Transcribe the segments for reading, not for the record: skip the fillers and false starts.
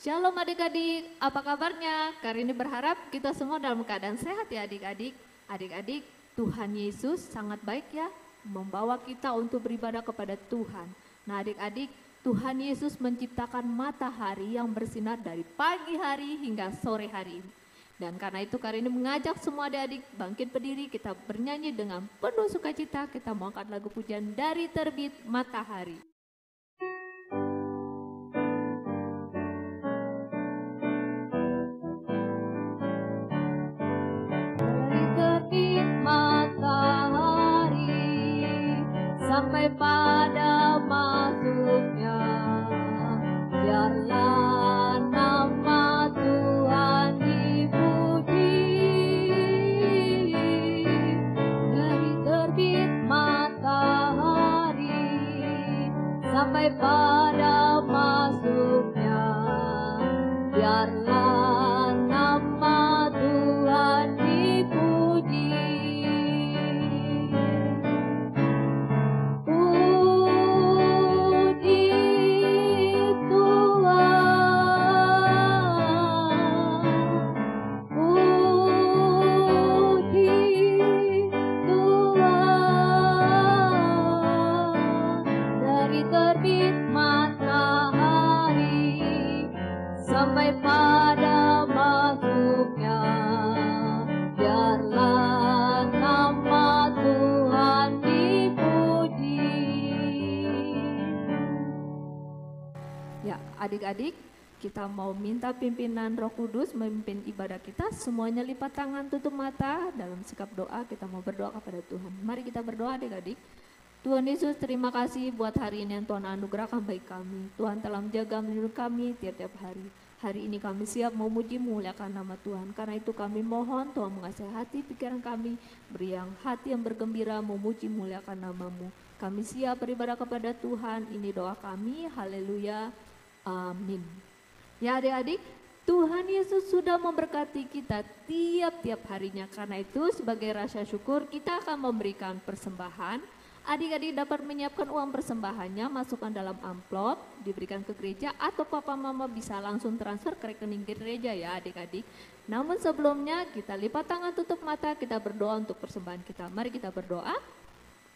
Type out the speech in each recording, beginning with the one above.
Shalom adik-adik, apa kabarnya? Kali ini berharap kita semua dalam keadaan sehat ya adik-adik. Adik-adik, Tuhan Yesus sangat baik ya, membawa kita untuk beribadah kepada Tuhan. Nah adik-adik, Tuhan Yesus menciptakan matahari yang bersinar dari pagi hari hingga sore hari ini. Dan karena itu kali ini mengajak semua adik-adik bangkit berdiri, kita bernyanyi dengan penuh sukacita, kita mau angkat lagu pujian Dari Terbit Matahari. Sampai pada masuknya, biarlah nama Tuhan dipuji. Dari terbit matahari sampai pada masuknya, biarlah nama Tuhan dipuji. Sampai pada masuknya, biarlah nama Tuhan dipuji. Ya adik-adik, kita mau minta pimpinan Roh Kudus memimpin ibadah kita. Semuanya lipat tangan, tutup mata. Dalam sikap doa kita mau berdoa kepada Tuhan. Mari kita berdoa adik-adik. Tuhan Yesus, terima kasih buat hari ini yang Tuhan anugerahkan bagi kami. Tuhan telah menjaga melindungi kami tiap-tiap hari. Hari ini kami siap memuji memuliakan nama Tuhan. Karena itu kami mohon Tuhan mengasihi hati pikiran kami, beri yang hati yang bergembira memuji memuliakan nama-Mu. Kami siap beribadah kepada Tuhan. Ini doa kami. Haleluya. Amin. Ya adik-adik, Tuhan Yesus sudah memberkati kita tiap-tiap harinya. Karena itu sebagai rasa syukur kita akan memberikan persembahan. Adik-adik dapat menyiapkan uang persembahannya, masukkan dalam amplop, diberikan ke gereja, atau papa mama bisa langsung transfer ke rekening gereja ya adik-adik. Namun sebelumnya kita lipat tangan, tutup mata, kita berdoa untuk persembahan kita. Mari kita berdoa.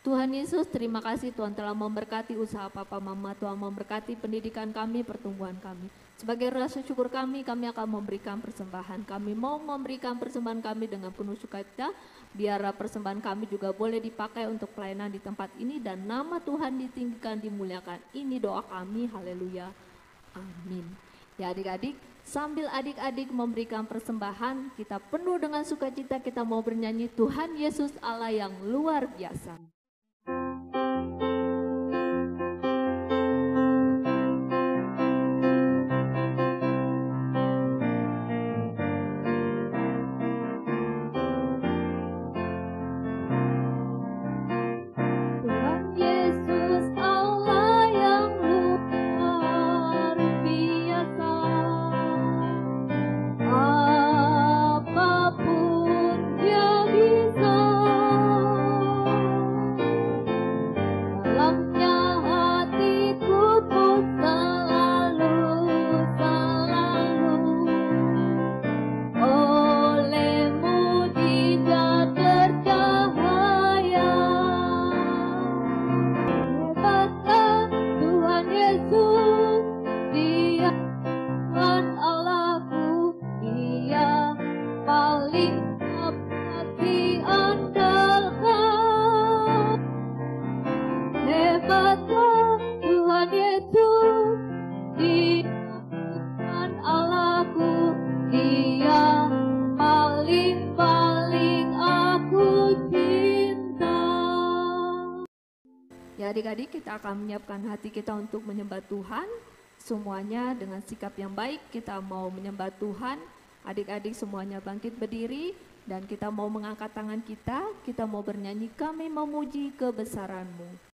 Tuhan Yesus, terima kasih Tuhan telah memberkati usaha papa mama, Tuhan memberkati pendidikan kami, pertumbuhan kami. Sebagai rasa syukur kami akan memberikan persembahan. Kami mau memberikan persembahan kami dengan penuh sukacita, biar persembahan kami juga boleh dipakai untuk pelayanan di tempat ini dan nama Tuhan ditinggikan, dimuliakan. Ini doa kami, haleluya, amin. Ya adik-adik, sambil adik-adik memberikan persembahan, kita penuh dengan sukacita, kita mau bernyanyi Tuhan Yesus Allah yang luar biasa. Adik-adik, kita akan menyiapkan hati kita untuk menyembah Tuhan. Semuanya dengan sikap yang baik kita mau menyembah Tuhan. Adik-adik semuanya bangkit berdiri dan kita mau mengangkat tangan kita mau bernyanyi kami memuji kebesaran-Mu.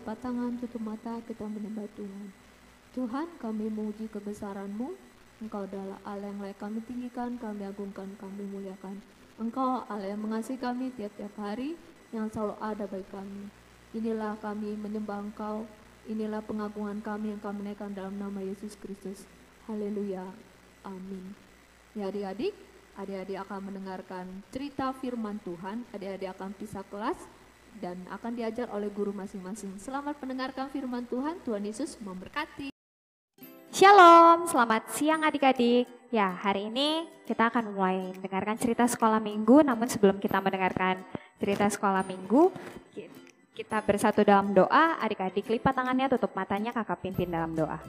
lipat tangan, tutup mata, kita menyembah Tuhan. Tuhan, kami memuji kebesaran-Mu. Engkau adalah Allah yang layak kami tinggikan, kami agungkan, kami muliakan. Engkau Allah yang mengasihi kami tiap-tiap hari, yang selalu ada bagi kami. Inilah kami menyembah Engkau, inilah pengagungan kami yang kami naikkan dalam nama Yesus Kristus. Haleluya, amin. Ya adik-adik akan mendengarkan cerita firman Tuhan, adik-adik akan pisah kelas dan akan diajar oleh guru masing-masing. Selamat mendengarkan firman Tuhan, Tuhan Yesus memberkati. Shalom, selamat siang adik-adik. Ya, hari ini kita akan mulai mendengarkan cerita sekolah minggu. Namun sebelum kita mendengarkan cerita sekolah minggu, kita bersatu dalam doa. Adik-adik lipat tangannya, tutup matanya, kakak pimpin dalam doa.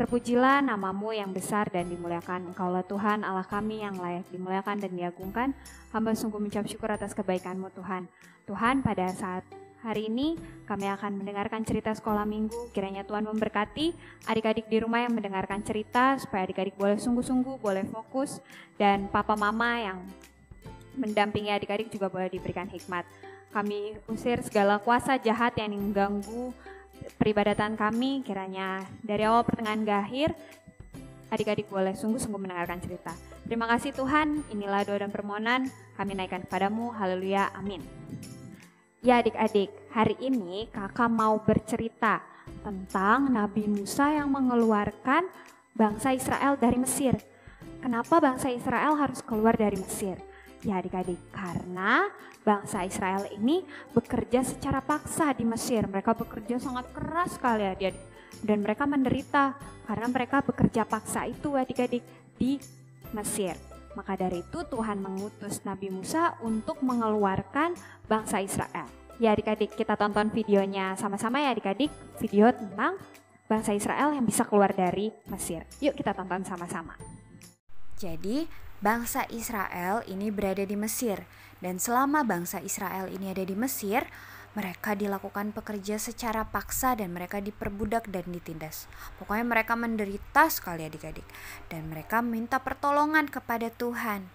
Terpujilah namamu yang besar dan dimuliakan. Engkaulah Tuhan Allah kami yang layak dimuliakan dan diagungkan. Hamba sungguh mengucap syukur atas kebaikan-Mu Tuhan. Tuhan, pada saat hari ini kami akan mendengarkan cerita sekolah minggu. Kiranya Tuhan memberkati adik-adik di rumah yang mendengarkan cerita, supaya adik-adik boleh sungguh-sungguh, boleh fokus, dan papa mama yang mendampingi adik-adik juga boleh diberikan hikmat. Kami usir segala kuasa jahat yang mengganggu peribadatan kami. Kiranya dari awal pertengahan hingga akhir adik-adik boleh sungguh-sungguh mendengarkan cerita. Terima kasih Tuhan, inilah doa dan permohonan kami naikkan kepadamu. Haleluya, amin. Ya adik-adik, hari ini kakak mau bercerita tentang Nabi Musa yang mengeluarkan bangsa Israel dari Mesir. Kenapa bangsa Israel harus keluar dari Mesir? Ya adik-adik, karena bangsa Israel ini bekerja secara paksa di Mesir. Mereka bekerja sangat keras sekali adik-adik. Dan mereka menderita karena mereka bekerja paksa itu adik-adik di Mesir. Maka dari itu Tuhan mengutus Nabi Musa untuk mengeluarkan bangsa Israel. Ya adik-adik, kita tonton videonya sama-sama ya adik-adik. Video tentang bangsa Israel yang bisa keluar dari Mesir. Yuk kita tonton sama-sama. Jadi bangsa Israel ini berada di Mesir. Dan selama bangsa Israel ini ada di Mesir, mereka dilakukan pekerja secara paksa dan mereka diperbudak dan ditindas. Pokoknya mereka menderita sekali adik-adik. Dan mereka minta pertolongan kepada Tuhan.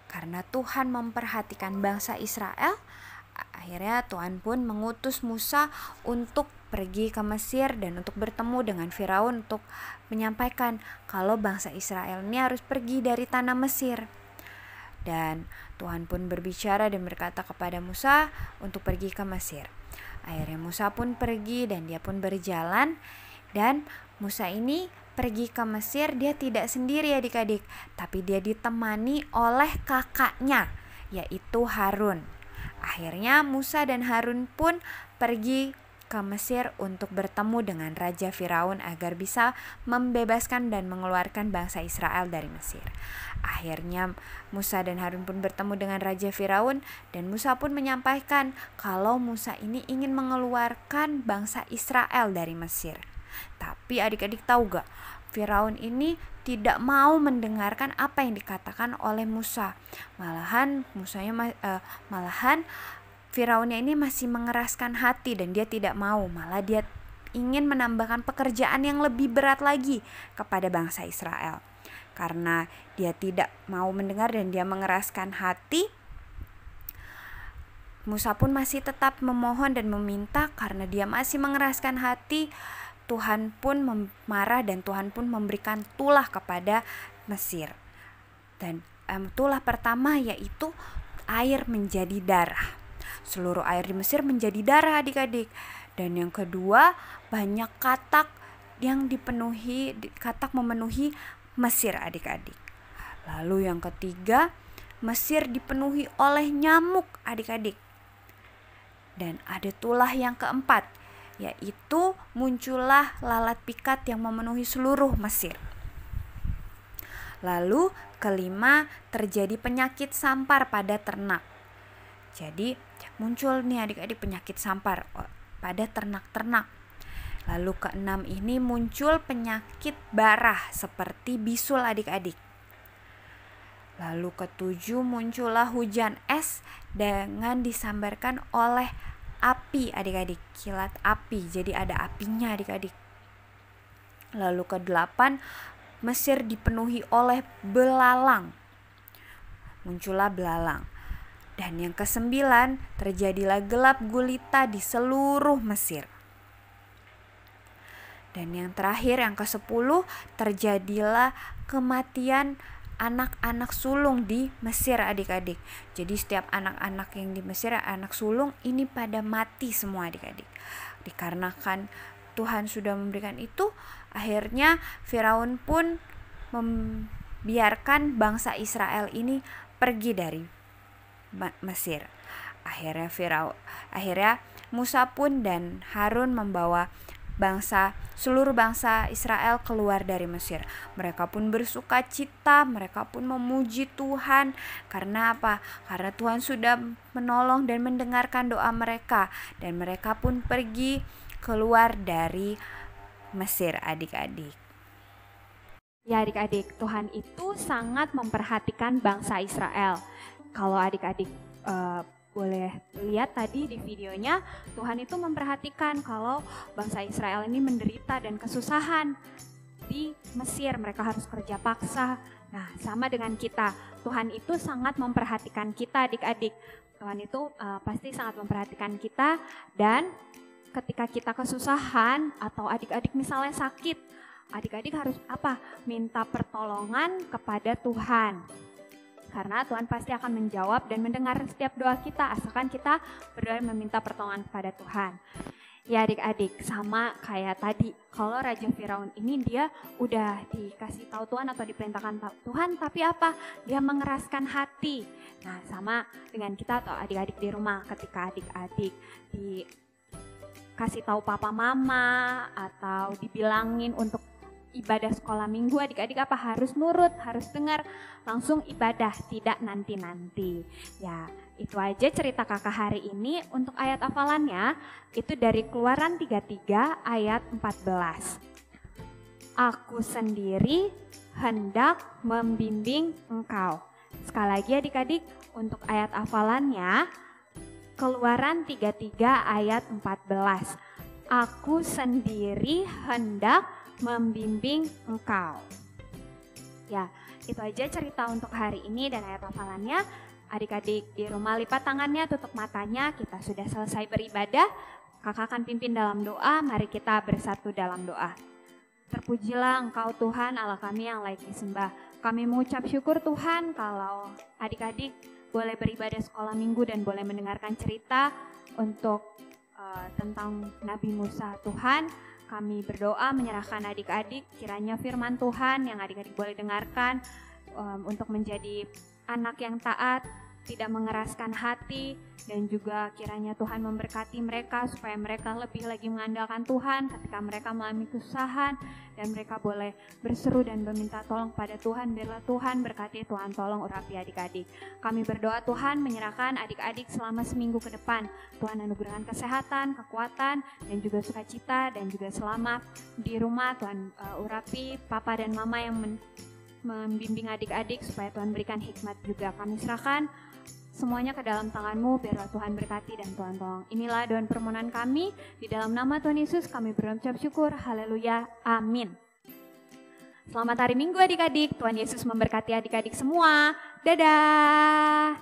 Karena Tuhan memperhatikan bangsa Israel, akhirnya Tuhan pun mengutus Musa untuk pergi ke Mesir dan untuk bertemu dengan Firaun untuk menyampaikan kalau bangsa Israel ini harus pergi dari tanah Mesir. Dan Tuhan pun berbicara dan berkata kepada Musa untuk pergi ke Mesir. Akhirnya Musa pun pergi dan dia pun berjalan. Dan Musa ini pergi ke Mesir, dia tidak sendiri adik-adik, tapi dia ditemani oleh kakaknya, yaitu Harun. Akhirnya Musa dan Harun pun pergi ke Mesir untuk bertemu dengan Raja Firaun agar bisa membebaskan dan mengeluarkan bangsa Israel dari Mesir. Akhirnya Musa dan Harun pun bertemu dengan Raja Firaun dan Musa pun menyampaikan kalau Musa ini ingin mengeluarkan bangsa Israel dari Mesir. Tapi adik-adik tahu gak? Firaun ini tidak mau mendengarkan apa yang dikatakan oleh Musa. Malahan Firaunnya ini masih mengeraskan hati dan dia tidak mau. Malah dia ingin menambahkan pekerjaan yang lebih berat lagi kepada bangsa Israel. Karena dia tidak mau mendengar dan dia mengeraskan hati, Musa pun masih tetap memohon dan meminta. Karena dia masih mengeraskan hati, Tuhan pun marah dan Tuhan pun memberikan tulah kepada Mesir. Dan tulah pertama yaitu air menjadi darah. Seluruh air di Mesir menjadi darah adik-adik. Dan yang kedua, banyak katak memenuhi Mesir adik-adik. Lalu yang ketiga, Mesir dipenuhi oleh nyamuk adik-adik. Dan ada tulah yang keempat, yaitu muncullah lalat pikat yang memenuhi seluruh Mesir. Lalu kelima, terjadi penyakit sampar pada ternak. Jadi muncul nih adik-adik penyakit sampar pada ternak-ternak. Lalu keenam ini muncul penyakit barah seperti bisul adik-adik. Lalu ketujuh muncullah hujan es dengan disambarkan oleh api adik-adik, kilat api, jadi ada apinya adik-adik. Lalu kedelapan, Mesir dipenuhi oleh belalang, muncullah belalang. Dan yang kesembilan, terjadilah gelap gulita di seluruh Mesir. Dan yang terakhir, yang ke-10, terjadilah kematian anak-anak sulung di Mesir adik-adik. Jadi setiap anak-anak yang di Mesir, anak sulung ini pada mati semua adik-adik. Dikarenakan Tuhan sudah memberikan itu, akhirnya Firaun pun membiarkan bangsa Israel ini pergi dari Mesir. Akhirnya Musa pun dan Harun membawa seluruh bangsa Israel keluar dari Mesir. Mereka pun bersuka cita, mereka pun memuji Tuhan. Karena apa? Karena Tuhan sudah menolong dan mendengarkan doa mereka, dan mereka pun pergi keluar dari Mesir adik-adik. Ya adik-adik, Tuhan itu sangat memperhatikan bangsa Israel. Kalau adik-adik boleh lihat tadi di videonya, Tuhan itu memperhatikan kalau bangsa Israel ini menderita dan kesusahan di Mesir, mereka harus kerja paksa. Nah, sama dengan kita, Tuhan itu sangat memperhatikan kita adik-adik. Tuhan itu pasti sangat memperhatikan kita, dan ketika kita kesusahan atau adik-adik misalnya sakit, adik-adik harus apa? Minta pertolongan kepada Tuhan. Karena Tuhan pasti akan menjawab dan mendengar setiap doa kita, asalkan kita berdoa meminta pertolongan kepada Tuhan. Ya adik-adik, sama kayak tadi, kalau Raja Firaun ini dia udah dikasih tahu Tuhan atau diperintahkan Tuhan, tapi apa? Dia mengeraskan hati. Nah, sama dengan kita atau adik-adik di rumah, ketika adik-adik dikasih tahu papa mama atau dibilangin untuk ibadah sekolah minggu, adik-adik apa? Harus nurut, harus dengar, langsung ibadah, tidak nanti-nanti. Ya, itu aja cerita kakak hari ini. Untuk ayat hafalannya, itu dari Keluaran 33 ayat 14. Aku sendiri hendak membimbing engkau. Sekali lagi adik-adik, untuk ayat hafalannya, Keluaran 33 ayat 14. Aku sendiri hendak membimbing engkau. Ya, itu aja cerita untuk hari ini dan ayat hafalannya. Adik-adik di rumah lipat tangannya, tutup matanya, kita sudah selesai beribadah. Kakak akan pimpin dalam doa, mari kita bersatu dalam doa. Terpujilah Engkau Tuhan Allah kami yang layak disembah. Kami mengucap syukur Tuhan kalau adik-adik boleh beribadah sekolah minggu dan boleh mendengarkan cerita untuk tentang Nabi Musa. Tuhan, kami berdoa menyerahkan adik-adik, kiranya firman Tuhan yang adik-adik boleh dengarkan untuk menjadi anak yang taat, tidak mengeraskan hati, dan juga kiranya Tuhan memberkati mereka supaya mereka lebih lagi mengandalkan Tuhan ketika mereka mengalami kesusahan, dan mereka boleh berseru dan meminta tolong pada Tuhan. Biarlah Tuhan berkati, Tuhan tolong urapi adik-adik. Kami berdoa Tuhan menyerahkan adik-adik selama seminggu ke depan. Tuhan anugerahkan kesehatan, kekuatan, dan juga sukacita, dan juga selamat di rumah. Tuhan urapi papa dan mama yang membimbing adik-adik supaya Tuhan berikan hikmat juga. Kami serahkan semuanya ke dalam tangan-Mu, biarlah Tuhan berkati dan Tuhan tolong. Inilah doa permohonan kami, di dalam nama Tuhan Yesus kami berucap syukur, haleluya, amin. Selamat hari Minggu adik-adik, Tuhan Yesus memberkati adik-adik semua, dadah.